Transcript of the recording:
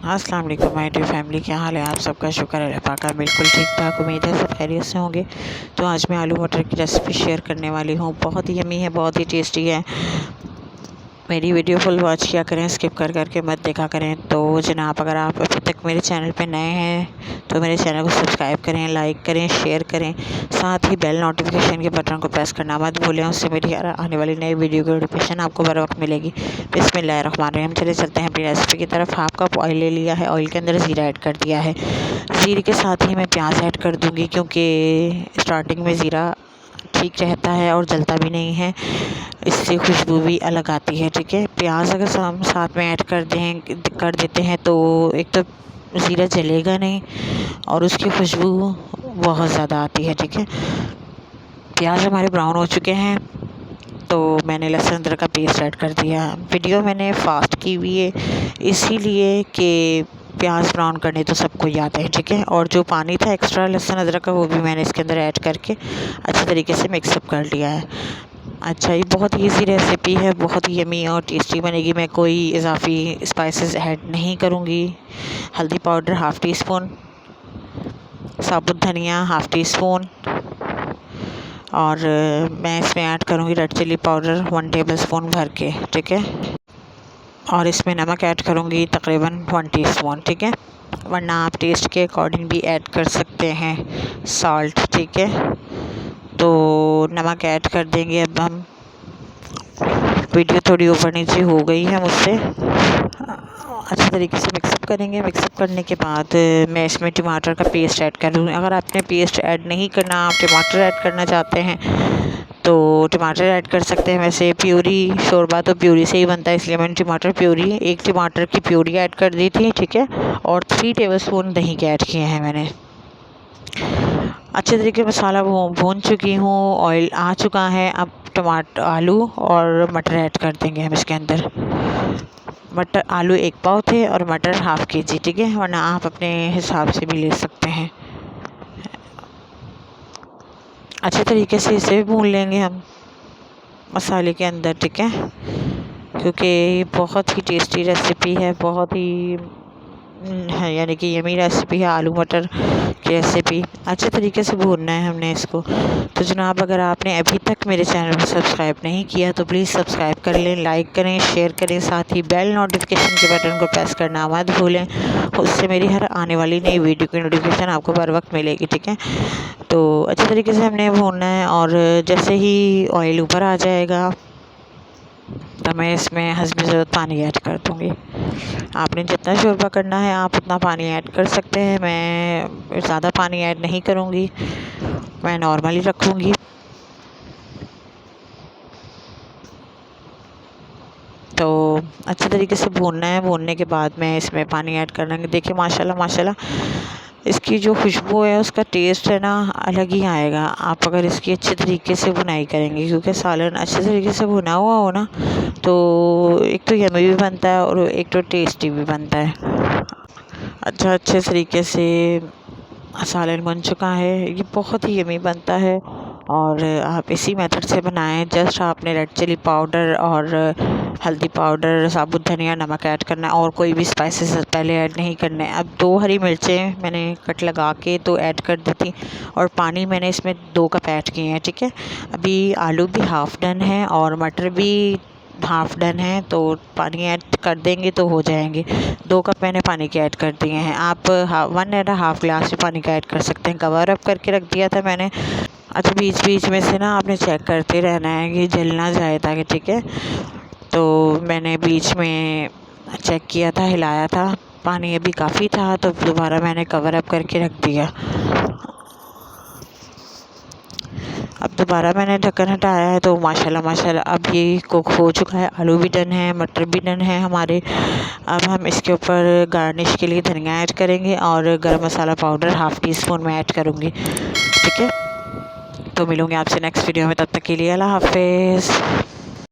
अस्सलाम वालेकुम my dear family, क्या हाल है आप सबका। शुक्र है अल्लाह का, बिल्कुल ठीक ठाक। उम्मीद है सब खैरियत से होंगे। तो आज मैं आलू मटर की रेसिपी शेयर करने वाली हूँ। बहुत ही यम्मी है, बहुत ही टेस्टी है। मेरी वीडियो फुल वॉच किया करें, स्किप कर करके मत देखा करें। तो जनाब, अगर आप अभी तक मेरे चैनल पे नए हैं तो मेरे चैनल को सब्सक्राइब करें, लाइक करें, शेयर करें। साथ ही बेल नोटिफिकेशन के बटन को प्रेस करना मत भूलें, उससे मेरी आने वाली नई वीडियो की नोटिफिकेशन आपको बर वक्त मिलेगी। बिस्मिल्लाहिर्रहमानिर्रहीम। चले चलते हैं अपनी रेसिपी की तरफ। हाफ कप ऑयल ले लिया है, ऑयल के अंदर ज़ीरा ऐड कर दिया है। ज़ीरे के साथ ही मैं प्याज ऐड कर दूँगी, क्योंकि स्टार्टिंग में ज़ीरा ठीक रहता है और जलता भी नहीं है, इससे खुशबू भी अलग आती है। ठीक है, प्याज अगर हम साथ में ऐड कर देते हैं तो एक तो ज़ीरा जलेगा नहीं और उसकी खुशबू बहुत ज़्यादा आती है। ठीक है, प्याज हमारे ब्राउन हो चुके हैं तो मैंने लहसुन अदरक का पेस्ट ऐड कर दिया। वीडियो मैंने फास्ट की हुई है इसीलिए कि प्याज ब्राउन करने तो सबको याद है। ठीक है, और जो पानी था एक्स्ट्रा लहसुन अदरक का, वो भी मैंने इसके अंदर ऐड करके अच्छे तरीके से मिक्सअप कर लिया है। अच्छा, ये बहुत ईज़ी रेसिपी है, बहुत ही यमी और टेस्टी बनेगी। मैं कोई इजाफी स्पाइसेस ऐड नहीं करूँगी। हल्दी पाउडर हाफ़ टी स्पून, साबुत धनिया हाफ़ टी स्पून, और मैं इसमें ऐड करूँगी रेड चिली पाउडर 1 टेबलस्पून भर के। ठीक है, और इसमें नमक ऐड करूँगी तकरीबन 1 टीस्पून। ठीक है, वरना आप टेस्ट के अकॉर्डिंग भी ऐड कर सकते हैं सॉल्ट। ठीक है, तो नमक ऐड कर देंगे। अब हम, वीडियो थोड़ी ऊपर नीचे हो गई है मुझसे, अच्छे तरीके से मिक्सअप करेंगे। मिक्सअप करने के बाद मैं इसमें टमाटर का पेस्ट ऐड करूँगी। अगर आपने पेस्ट ऐड नहीं करना, आप टमाटर ऐड करना चाहते हैं तो टमाटर ऐड कर सकते हैं। वैसे प्यूरी शोरबा तो प्यूरी से ही बनता है, इसलिए मैंने एक टमाटर की प्यूरी ऐड कर दी थी। ठीक है, और 3 टेबलस्पून दही के ऐड किए हैं मैंने। अच्छे तरीके मसाला भून चुकी हूँ, ऑयल आ चुका है। अब आलू और मटर ऐड कर देंगे हम इसके अंदर। आलू 1 पाव थे और मटर हाफ़ केजी। ठीक है, वरना आप अपने हिसाब से भी ले सकते हैं। अच्छे तरीके से इसे भून लेंगे हम मसाले के अंदर। ठीक है, क्योंकि ये बहुत ही टेस्टी रेसिपी है, बहुत ही है, यानी कि यमी रेसिपी है आलू मटर की रेसिपी। अच्छे तरीके से भूनना है हमने इसको। तो जनाब, अगर आपने अभी तक मेरे चैनल को सब्सक्राइब नहीं किया तो प्लीज़ सब्सक्राइब कर लें, लाइक करें, शेयर करें। साथ ही बेल नोटिफिकेशन के बटन को प्रेस करना मत भूलें, उससे मेरी हर आने वाली नई वीडियो की नोटिफिकेशन आपको बर वक्त मिलेगी। ठीक है, तो अच्छे तरीके से हमने भूनना है, और जैसे ही ऑयल ऊपर आ जाएगा तो मैं इसमें हस्ब ज़रूरत पानी ऐड कर दूँगी। आपने जितना शोरबा करना है आप उतना पानी ऐड कर सकते हैं। मैं ज़्यादा पानी ऐड नहीं करूँगी, मैं नॉर्मली रखूँगी। तो अच्छे तरीके से भूनना है। भूनने के बाद मैं इसमें पानी ऐड कर दूँगी। देखिए माशाल्लाह माशाल्लाह, इसकी जो खुशबू है, उसका टेस्ट है ना, अलग ही आएगा आप अगर इसकी अच्छे तरीके से भुनाई करेंगे। क्योंकि सालन अच्छे तरीके से भुना हुआ हो ना, तो एक तो यम्मी भी बनता है और एक तो टेस्टी भी बनता है। अच्छा, अच्छे तरीके से सालन बन चुका है, ये बहुत ही यम्मी बनता है और आप इसी मेथड से बनाएं। जस्ट आपने रेड चिली पाउडर और हल्दी पाउडर, साबुत धनिया, नमक ऐड करना है, और कोई भी स्पाइसेस पहले ऐड नहीं करने। अब 2 हरी मिर्चें मैंने कट लगा के तो ऐड कर दी थी, और पानी मैंने इसमें 2 कप ऐड किए हैं। ठीक है, अभी आलू भी हाफ़ डन है और मटर भी हाफ़ डन है, तो पानी ऐड कर देंगे तो हो जाएंगे। 2 कप मैंने पानी के ऐड कर दिए हैं। आप 1.5 ग्लास भी पानी का ऐड कर सकते हैं। कवर अप करके रख दिया था मैंने। अच्छा, बीच बीच में से ना आपने चेक करते रहना है कि जल ना जाए ताकि। ठीक है, तो मैंने बीच में चेक किया था, हिलाया था, पानी अभी काफ़ी था, तो दोबारा मैंने कवर अप करके रख दिया। अब दोबारा मैंने ढक्कन हटाया है तो माशाल्लाह माशाल्लाह अब ये कुक हो चुका है। आलू भी डन है, मटर भी डन है हमारे। अब हम इसके ऊपर गार्निश के लिए धनिया ऐड करेंगे और गरम मसाला पाउडर हाफ़ टी स्पून में ऐड करूँगी। ठीक है, तो मिलूँगी आपसे नेक्स्ट वीडियो में, तब तक के लिए अल्लाह हाफ़िज़।